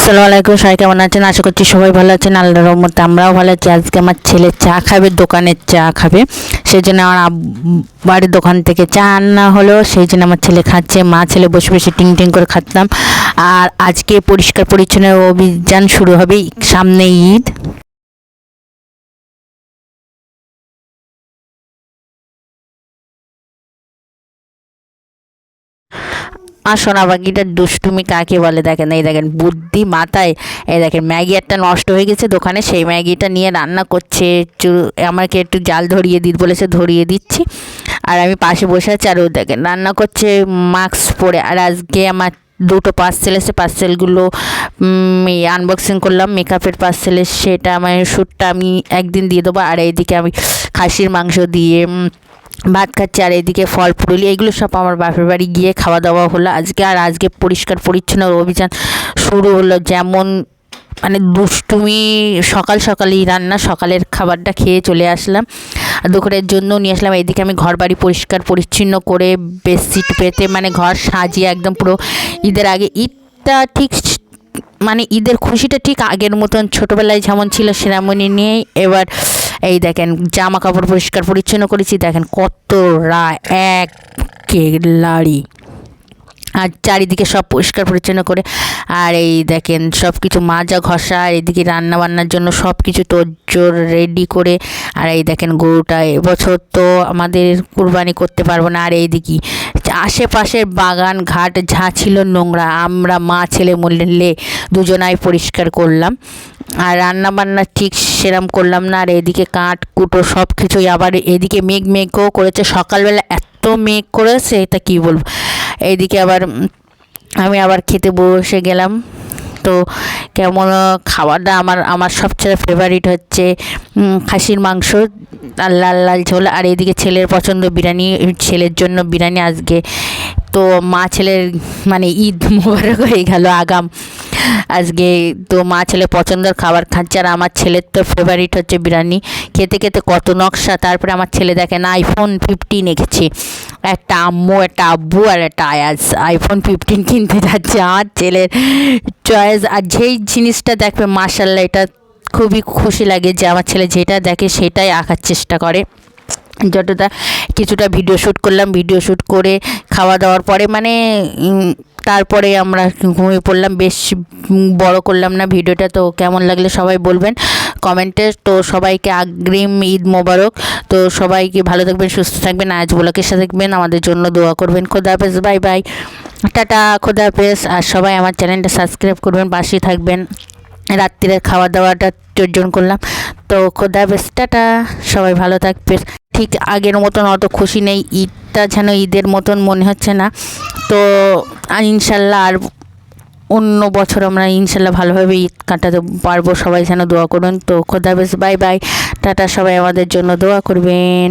আসসালামু আলাইকুম, সবাই কেমন আছেন? আশা করছি সবাই ভালো আছেন। আল্লাহর রহমতে আমরাও ভালো আছি। আজকে আমার ছেলে চা খাবে, দোকানের চা খাবে, সেই জন্য আমার বাড়ির দোকান থেকে চা আনা হলো, সেই জন্য আমার ছেলে খাচ্ছে। মা ছেলে বসে বসে টিং টিং করে খাচ্তাম। আর আজকে পরিষ্কার পরিচ্ছন্ন অভিযান শুরু হবে, সামনে ঈদ। আর সোনা পাখিটার দুষ্টুমি কাকে বলে দেখেন, এই দেখেন বুদ্ধি মাথায়। এই দেখেন ম্যাগি একটা নষ্ট হয়ে গেছে দোকানে, সেই ম্যাগিটা নিয়ে রান্না করছে। আমাকে একটু জাল ধরিয়ে দিতে বলেছে, ধরিয়ে দিচ্ছি। আর আমি পাশে বসে আছি, আর ও দেখেন রান্না করছে মাস্ক পরে। আর আজকে আমার দুটো পার্সেল এসে, পার্সেলগুলো আনবক্সিং করলাম। মেকআপের পার্সেল, সেটা আমার শ্যুটটা আমি একদিন দিয়ে দেবো। আর এইদিকে আমি খাসির মাংস দিয়ে ভাত খাচ্ছি, আর এদিকে ফল ফুরুলি, এগুলো সব আমার বাপের বাড়ি গিয়ে খাওয়া দাওয়া হলো আজকে। আর আজকে পরিষ্কার পরিচ্ছন্ন অভিযান শুরু হলো। যেমন মানে দুষ্টুমি, সকাল সকালই রান্না, সকালের খাবারটা খেয়ে চলে আসলাম। দুপুরের জন্য নিয়ে আসলাম। এইদিকে আমি ঘর বাড়ি পরিষ্কার পরিচ্ছন্ন করে বেডশিট পেতে, মানে ঘর সাজিয়ে একদম পুরো ঈদের আগে। ঈদটা ঠিক মানে ঈদের খুশিটা ঠিক আগের মতন ছোটোবেলায় যেমন ছিল সেরামনি নিয়েই এবার। এই দেখেন জামা কাপড় পরিষ্কার পরিচ্ছন্ন করেছি, দেখেন কত এক লাড়ি। আর চারিদিকে সব পরিষ্কার পরিচ্ছন্ন করে, আর এই দেখেন সব কিছু মাজা ঘষা, আর এদিকে রান্না বান্নার জন্য সব কিছু তোড়জোড় রেডি করে। আর এই দেখেন গরুটা এবছর তো আমাদের কুরবানি করতে পারবো না। আর এইদিকে আশেপাশের বাগান ঘাট যা ছিল নোংরা, আমরা মা ছেলে মিলে দুজনাই পরিষ্কার করলাম। আর রান্না বান্না ঠিক সেরম করলাম না। আর এদিকে কাঠ কুটো সব কিছুই, আবার এদিকে মেঘও করেছে, সকালবেলা এত মেঘ করেছে এটা কী বলবো। এইদিকে আবার আমি আবার খেতে বসে গেলাম। তো কেমন খাবারটা আমার সবচেয়ে ফেভারিট হচ্ছে খাসির মাংস আর লাল লাল ঝোল। আর এদিকে ছেলের পছন্দ বিরিয়ানি, ছেলের জন্য বিরিয়ানি আজকে। তো মা ছেলের মানে ঈদ মোবারক হয়ে গেল আগাম আজকে। তো মা ছেলে পছন্দের খাবার খাচ্ছে, আর আমার ছেলের তো ফেভারিট হচ্ছে বিরিয়ানি। খেতে খেতে কত নকশা। তারপরে আমার ছেলে দেখেন আইফোন 15 এঁকেছে, একটা আম্মু, একটা আব্বু, আর একটা আয়াজ আইফোন 15 কিনতে যাচ্ছে। আমার ছেলের চয়েস, আর যেই জিনিসটা দেখবে মাশাআল্লাহ, এটা খুবই খুশি লাগে যে আমার ছেলে যেটা দেখে সেটাই আঁকার চেষ্টা করে। যতটা কিছুটা ভিডিও শ্যুট করলাম, ভিডিও শ্যুট করে খাওয়া দাওয়ার পরে মানে তারপরে আমরা ঘুমিয়ে পড়লাম। বেশ বড় করলাম না ভিডিওটা। তো কেমন লাগলে সবাই বলবেন কমেন্টে। তো সবাইকে অগ্রিম ঈদ মোবারক। তো সবাইকে ভালো থাকবেন, সুস্থ থাকবেন, আজ ব্লগের সাথে থাকবেন, আমাদের জন্য দোয়া করবেন। খোদা হাফেজ, বাই বাই, টাটা, খোদা হাফেজ। আর সবাই আমার চ্যানেলটা সাবস্ক্রাইব করবেন, পাশে থাকবেন। রাত্রিরের খাওয়া দাওয়াটা তর্জন করলাম। তো খোদা হাফেজ, টাটা, সবাই ভালো থাকবে। ঠিক আগের মতন অত খুশি নেই, ঈদটা যেন ঈদের মতন মনে হচ্ছে না। তো ইনশাল্লাহ আর অন্য বছর আমরা ইনশাল্লাহ ভালোভাবে ঈদ কাটাতে পারবো। সবাই যেন দোয়া করবেন। তো খোদা হাফেজ, বাই বাই, টাটা, সবাই আমাদের জন্য দোয়া করবেন।